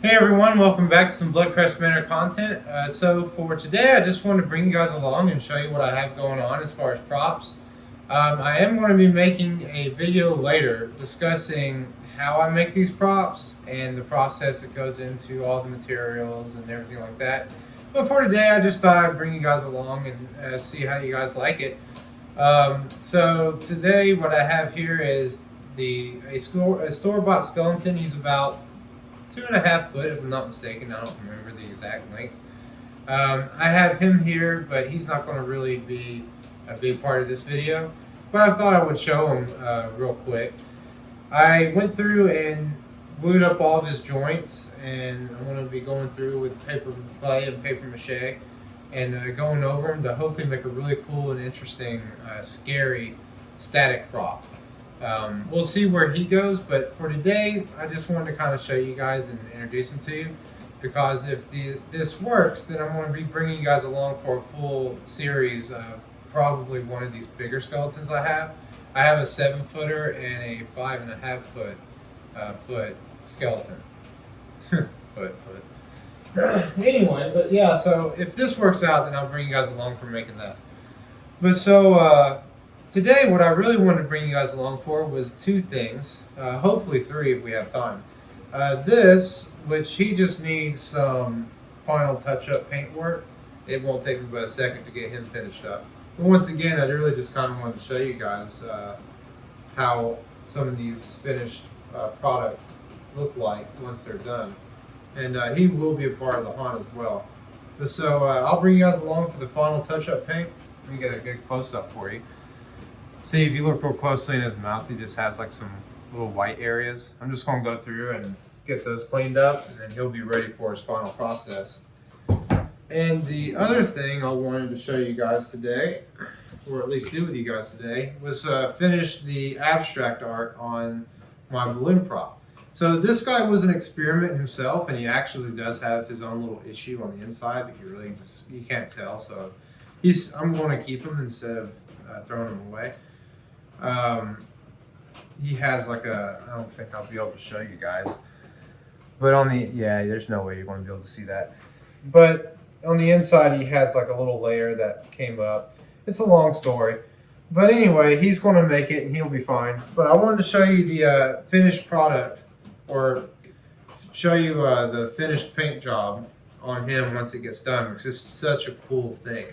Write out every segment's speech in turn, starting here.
Hey everyone, welcome back to some Blood Crest Manor content. So for today, I just wanted to bring you guys along and show you what I have going on as far as props. I am going to be making a video later discussing how I make these props and the process that goes into all the materials and everything like that. But for today, I just thought I'd bring you guys along and see how you guys like it. So today, what I have here is a store-bought skeleton. He's about 2.5 foot, if I'm not mistaken. I don't remember the exact length. I have him here, but he's not going to really be a big part of this video. But I thought I would show him real quick. I went through and glued up all of his joints, and I'm going to be going through with paper clay and paper mache and going over them to hopefully make a really cool and interesting, scary static prop. We'll see where he goes, but for today, I just wanted to kind of show you guys and introduce him to you, because if this works, then I'm going to be bringing you guys along for a full series of probably one of these bigger skeletons I have. I have a 7-footer and a 5.5 foot skeleton. foot. Anyway, but yeah, so if this works out, then I'll bring you guys along for making that. But so, today, what I really wanted to bring you guys along for was two things, hopefully three if we have time. This, which he just needs some final touch-up paint work. It won't take me but a second to get him finished up. But once again, I really just kind of wanted to show you guys how some of these finished products look like once they're done. And he will be a part of the haunt as well. But so I'll bring you guys along for the final touch-up paint. Let me get a good close-up for you. See, if you look real closely in his mouth, he just has like some little white areas. I'm just going to go through and get those cleaned up, and then he'll be ready for his final process. And the other thing I wanted to show you guys today, or at least do with you guys today, was finish the abstract art on my balloon prop. So this guy was an experiment himself, and he actually does have his own little issue on the inside, but you can't tell. So I'm going to keep him instead of throwing him away. He has like I don't think I'll be able to show you guys, but there's no way you're going to be able to see that. But on the inside, he has like a little layer that came up. It's a long story, but anyway, he's going to make it and he'll be fine. But I wanted to show you the finished product, or show you the finished paint job on him once it gets done, because it's such a cool thing.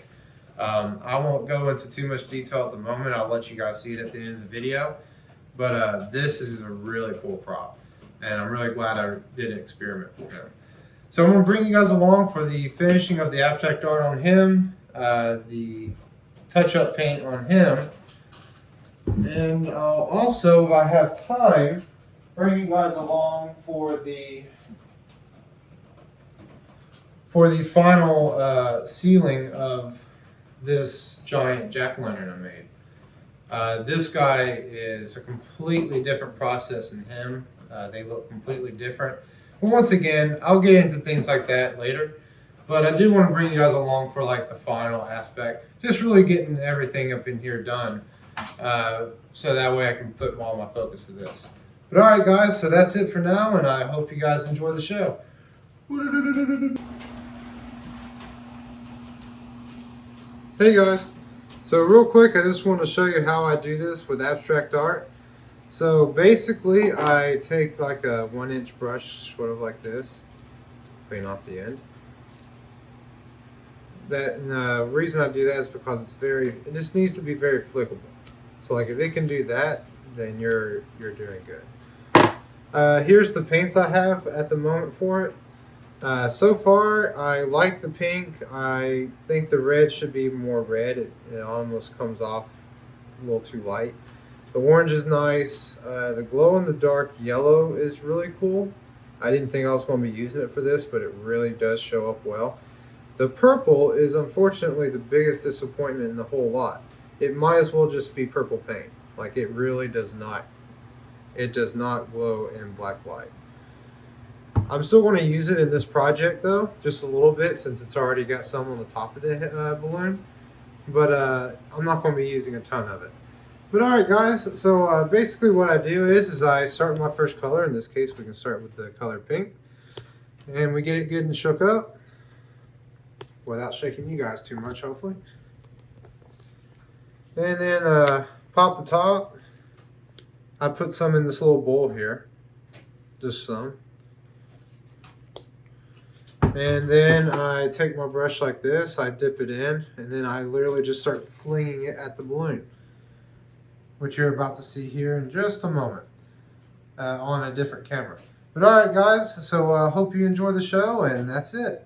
I won't go into too much detail at the moment. I'll let you guys see it at the end of the video. But this is a really cool prop, and I'm really glad I did an experiment for him. So I'm going to bring you guys along for the finishing of the abstract art on him, the touch-up paint on him, and I'll also, if I have time, bring you guys along for the final sealing of this giant jack-o'-lantern I made. This guy is a completely different process than him. They look completely different. But once again, I'll get into things like that later. But I do want to bring you guys along for like the final aspect. Just really getting everything up in here done. So that way I can put all my focus to this. But alright guys, so that's it for now, and I hope you guys enjoy the show. Hey guys, so real quick, I just want to show you how I do this with abstract art. So basically, I take like a 1-inch brush, sort of like this, clean off the end. The reason I do that is because it just needs to be very flickable. So like if it can do that, then you're doing good. Here's the paints I have at the moment for it. So far, I like the pink. I think the red should be more red. It almost comes off a little too light. The orange is nice. The glow-in-the-dark yellow is really cool. I didn't think I was going to be using it for this, but it really does show up well. The purple is unfortunately the biggest disappointment in the whole lot. It might as well just be purple paint. Like, it really does not. It does not glow in black light. I'm still going to use it in this project though, just a little bit, since it's already got some on the top of the balloon. But I'm not going to be using a ton of it. But alright guys, so basically what I do is I start with my first color. In this case we can start with the color pink. And we get it good and shook up without shaking you guys too much, hopefully. And then pop the top. I put some in this little bowl here, just some. And then I take my brush like this, I dip it in, and then I literally just start flinging it at the balloon, which you're about to see here in just a moment on a different camera. But alright guys, so I hope you enjoy the show, and that's it.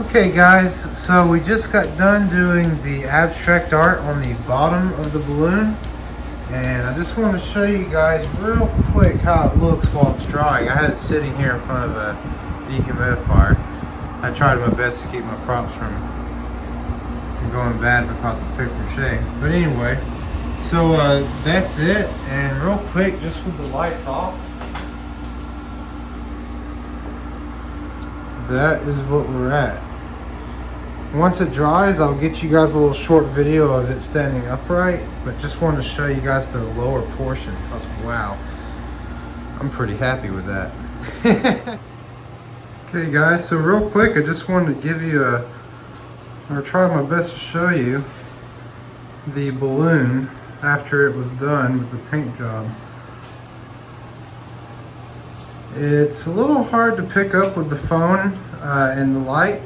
Okay guys, so we just got done doing the abstract art on the bottom of the balloon, and I just want to show you guys real quick how it looks while it's drying. I had it sitting here in front of a dehumidifier. I tried my best to keep my props from going bad because of the paper mache. But anyway, so that's it, and real quick, just with the lights off, that is what we're at. Once it dries, I'll get you guys a little short video of it standing upright, but just wanted to show you guys the lower portion because wow, I'm pretty happy with that. Okay guys, so real quick, I just wanted to give you or try my best to show you the balloon after it was done with the paint job. It's a little hard to pick up with the phone and the light,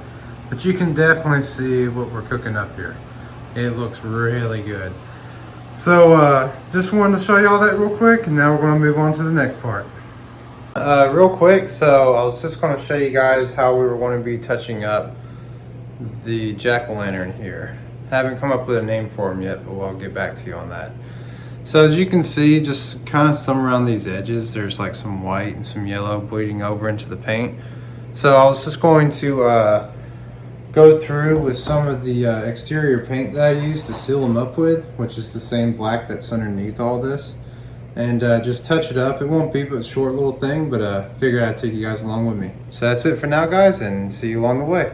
but you can definitely see what we're cooking up here. It looks really good. So just wanted to show you all that real quick, and now we're going to move on to the next part. Real quick, so I was just going to show you guys how we were going to be touching up the jack-o'-lantern here. Haven't come up with a name for him yet, but I'll get back to you on that. So as you can see, just kind of some around these edges, there's like some white and some yellow bleeding over into the paint. So I was just going to go through with some of the exterior paint that I used to seal them up with, which is the same black that's underneath all this, and just touch it up. It won't be but a short little thing, but figured I'd take you guys along with me. So that's it for now guys, and see you along the way.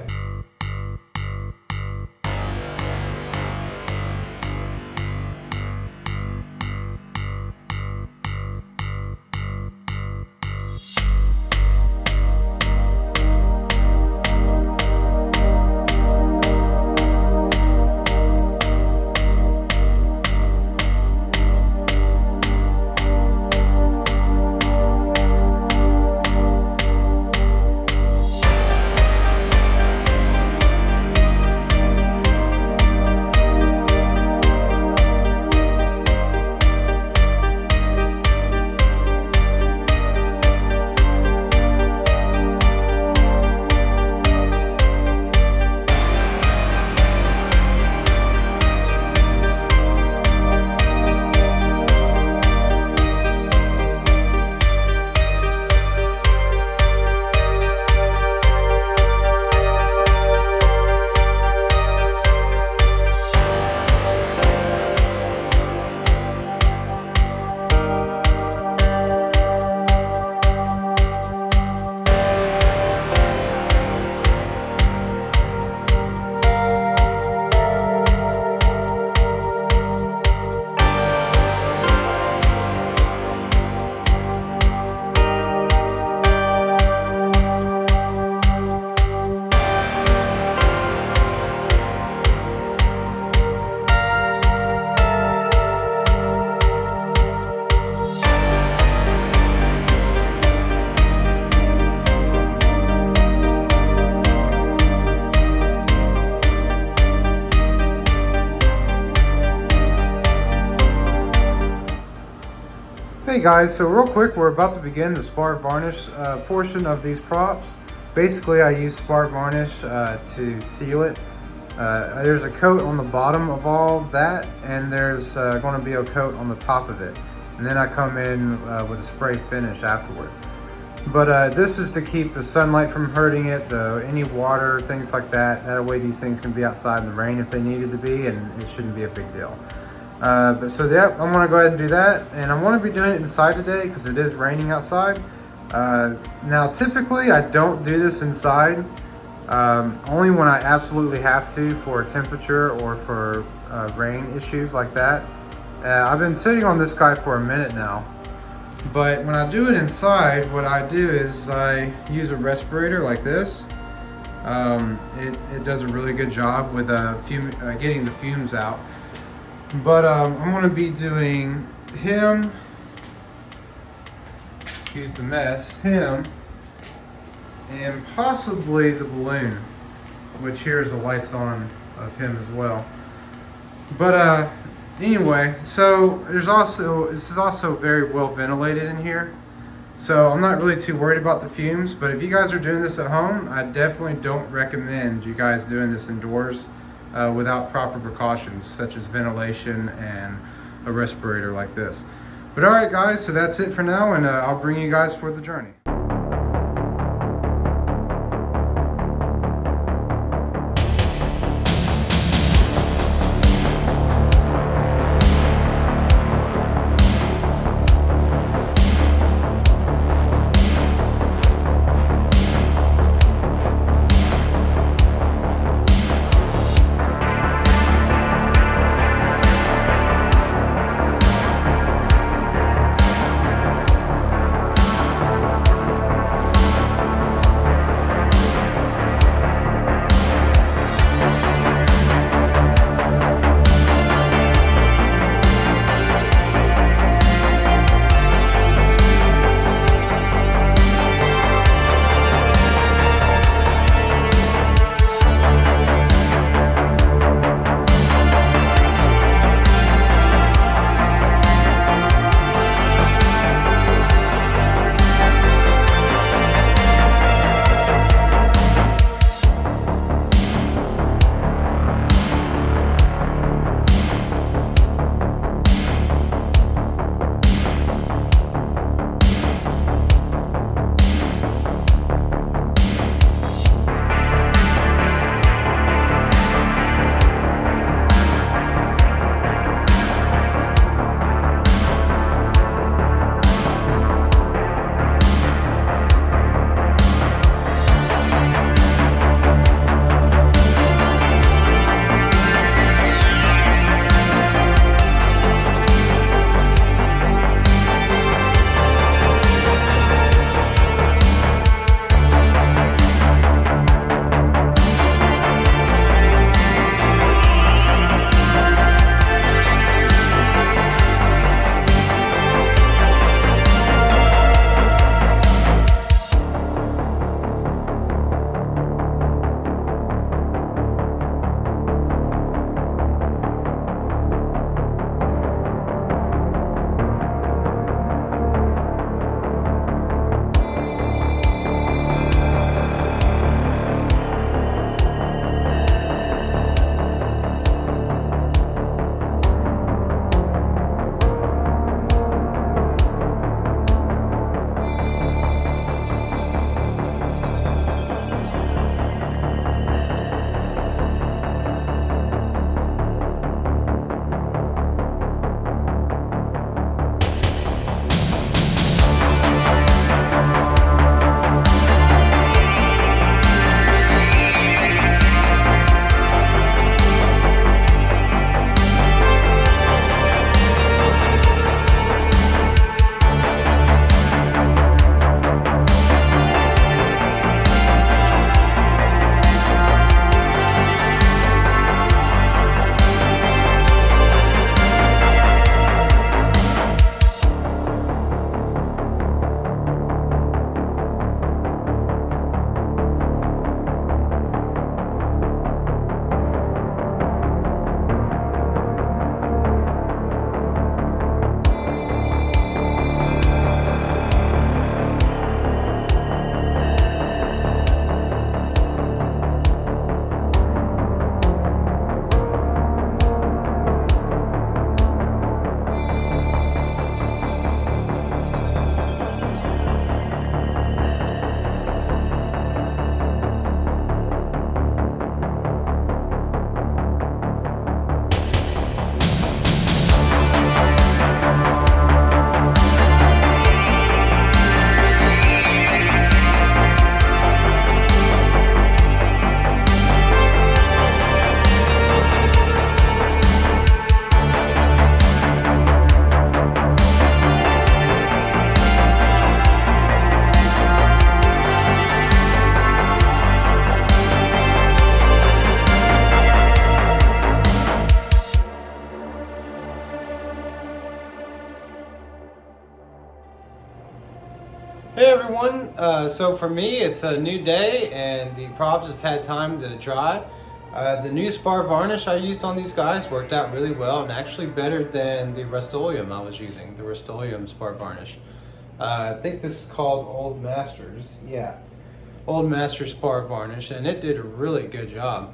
Hey guys, so real quick, we're about to begin the spar varnish portion of these props. Basically, I use spar varnish to seal it. There's a coat on the bottom of all that, and there's going to be a coat on the top of it. And then I come in with a spray finish afterward. But this is to keep the sunlight from hurting it, any water, things like that. That way these things can be outside in the rain if they needed to be, and it shouldn't be a big deal. Yeah, I'm gonna go ahead and do that, and I'm gonna be doing it inside today because it is raining outside. Now typically I don't do this inside, only when I absolutely have to for temperature or for rain issues like that. I've been sitting on this guy for a minute now, but when I do it inside, what I do is I use a respirator like this. It does a really good job with getting the fumes out. But I'm going to be doing him, excuse the mess, him, and possibly the balloon, which here's the lights on of him as well. But anyway, so this is also very well ventilated in here. So I'm not really too worried about the fumes, but if you guys are doing this at home, I definitely don't recommend you guys doing this indoors without proper precautions such as ventilation and a respirator like this. But alright guys, so that's it for now, and I'll bring you guys for the journey. everyone. So for me, it's a new day and the props have had time to dry. The new spar varnish I used on these guys worked out really well and actually better than the Rust-Oleum I was using, the Rust-Oleum spar varnish. I think this is called Old Masters. Yeah, Old Masters spar varnish, and it did a really good job.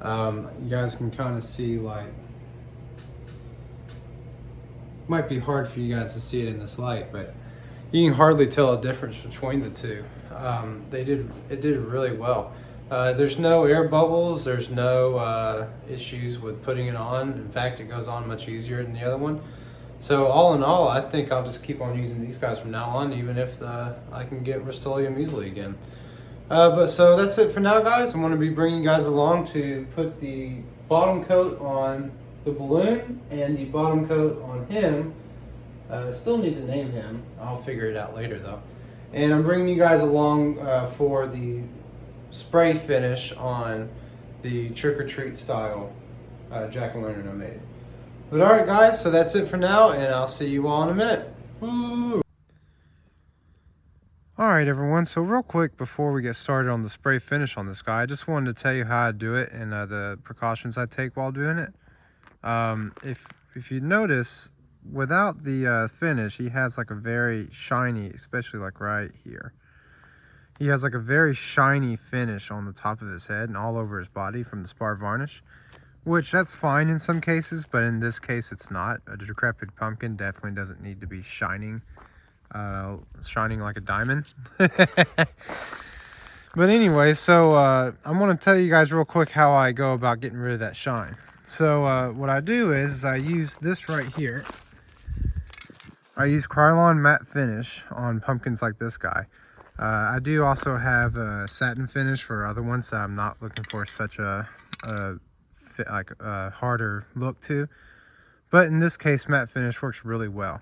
You guys can kind of see, like, might be hard for you guys to see it in this light, but you can hardly tell a difference between the two. It did really well. There's no air bubbles, there's no issues with putting it on. In fact, it goes on much easier than the other one. So all in all, I think I'll just keep on using these guys from now on, even if I can get Rust-Oleum easily again. So that's it for now, guys. I'm going to be bringing you guys along to put the bottom coat on the balloon and the bottom coat on him. Still need to name him. I'll figure it out later though. And I'm bringing you guys along for the spray finish on the trick-or-treat style jack-o'-lantern I made. But alright guys, so that's it for now, and I'll see you all in a minute. Woo! Alright everyone, so real quick before we get started on the spray finish on this guy, I just wanted to tell you how I do it and the precautions I take while doing it. If you notice, without the finish, he has like a very shiny, especially like right here. He has like a very shiny finish on the top of his head and all over his body from the spar varnish, which that's fine in some cases, but in this case it's not. A decrepit pumpkin definitely doesn't need to be shining like a diamond. But anyway, so I'm going to tell you guys real quick how I go about getting rid of that shine. So what I do is I use this right here. I use Karl matte finish on pumpkins like this guy. I do also have a satin finish for other ones that I'm not looking for such a harder look to. But in this case, matte finish works really well.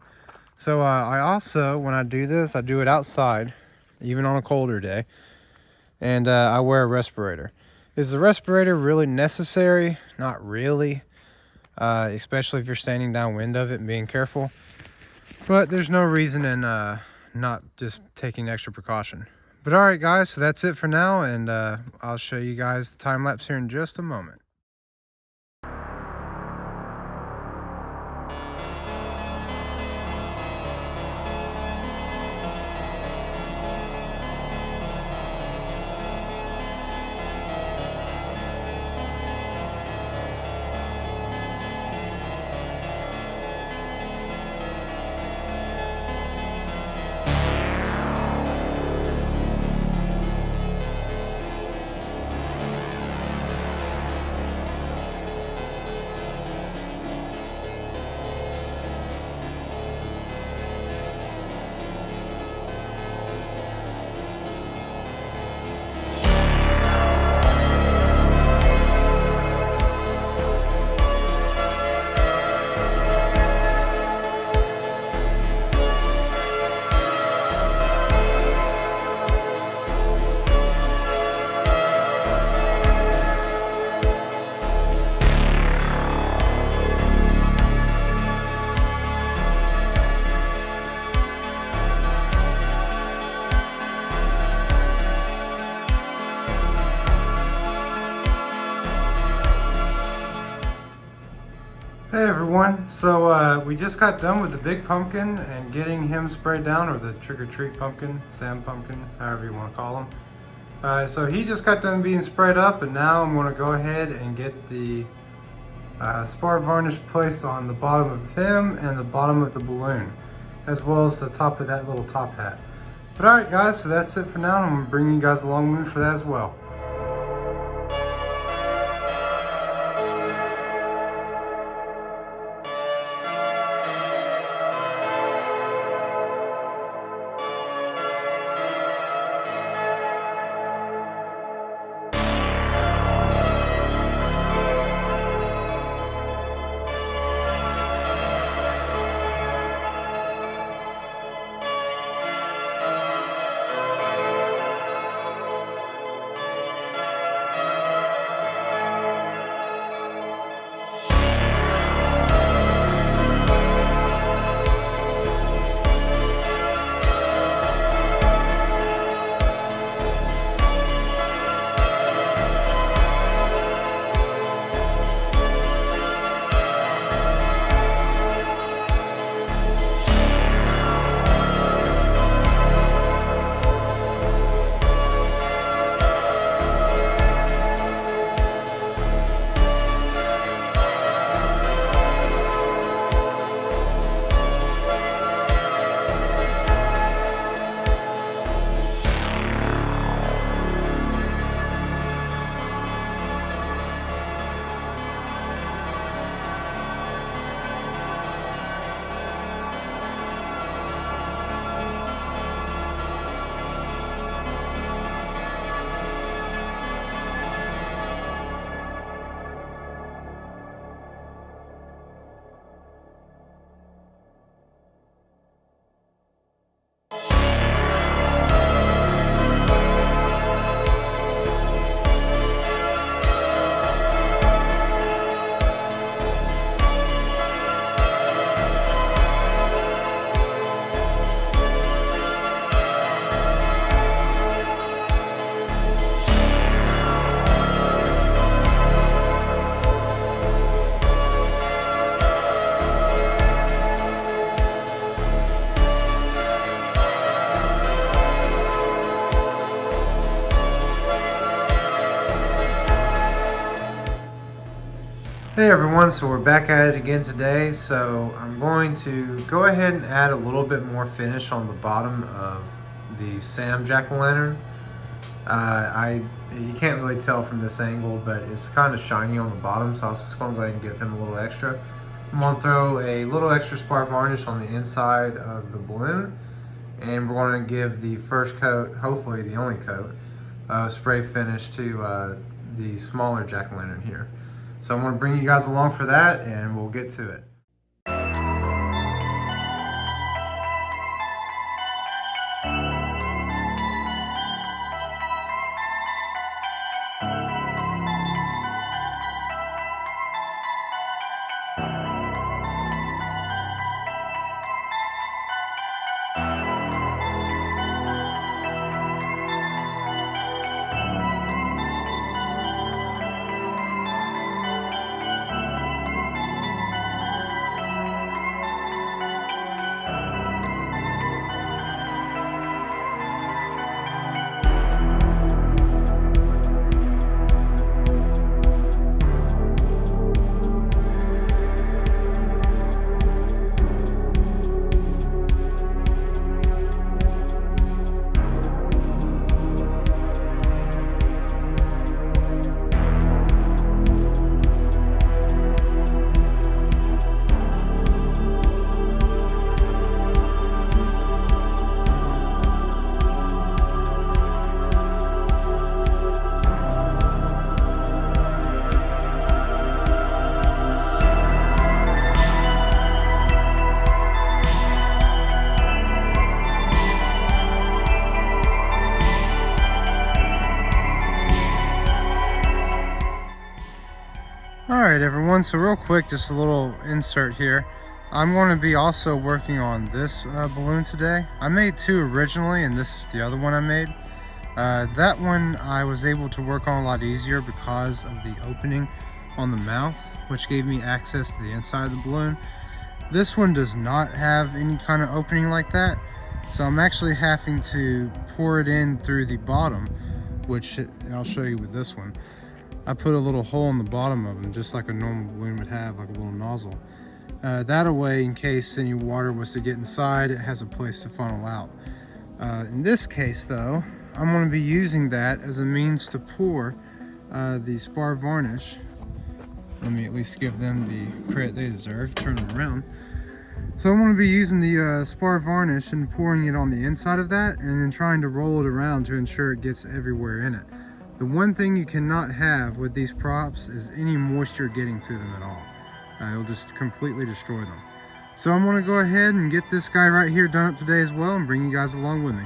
So I also, when I do this, I do it outside, even on a colder day. And I wear a respirator. Is the respirator really necessary? Not really. Especially if you're standing downwind of it and being careful. But there's no reason in not just taking extra precaution. But alright guys, so that's it for now, and I'll show you guys the time lapse here in just a moment. Hey everyone, so we just got done with the big pumpkin and getting him sprayed down, or the trick-or-treat pumpkin, Sam pumpkin, however you want to call him. So he just got done being sprayed up, and now I'm going to go ahead and get the spar varnish placed on the bottom of him and the bottom of the balloon, as well as the top of that little top hat. But alright guys, so that's it for now, and I'm going to bring you guys along with me for that as well. Hey everyone, so we're back at it again today. So I'm going to go ahead and add a little bit more finish on the bottom of the Sam jack-o'-lantern. You can't really tell from this angle, but it's kind of shiny on the bottom, so I was just going to go ahead and give him a little extra. I'm going to throw a little extra spar varnish on the inside of the balloon, and we're going to give the first coat, hopefully the only coat, spray finish to the smaller jack-o'-lantern here. So I'm going to bring you guys along for that, and we'll get to it. Alright everyone, so real quick, just a little insert here. I'm going to be also working on this balloon today. I made two originally, and this is the other one I made. That one I was able to work on a lot easier because of the opening on the mouth, which gave me access to the inside of the balloon. This one does not have any kind of opening like that, so I'm actually having to pour it in through the bottom, which I'll show you with this one. I put a little hole in the bottom of them, just like a normal balloon would have, like a little nozzle. That way, in case any water was to get inside, it has a place to funnel out. In this case though, I'm going to be using that as a means to pour the spar varnish. Let me at least give them the credit they deserve, turn them around. So I'm going to be using the spar varnish and pouring it on the inside of that, and then trying to roll it around to ensure it gets everywhere in it. The one thing you cannot have with these props is any moisture getting to them at all. It'll just completely destroy them. So I'm going to go ahead and get this guy right here done up today as well, and bring you guys along with me.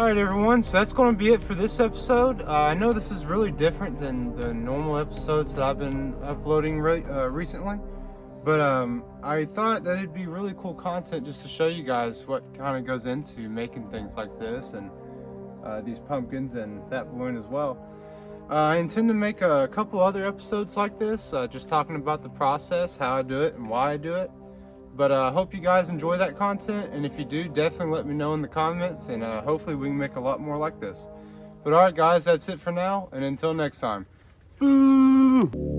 Alright everyone, so that's going to be it for this episode. I know this is really different than the normal episodes that I've been uploading recently. But I thought that it'd be really cool content just to show you guys what kind of goes into making things like this and these pumpkins and that balloon as well. I intend to make a couple other episodes like this, just talking about the process, how I do it and why I do it. But I hope you guys enjoy that content, and if you do, definitely let me know in the comments, and hopefully we can make a lot more like this. But alright guys, that's it for now, and until next time. Boo!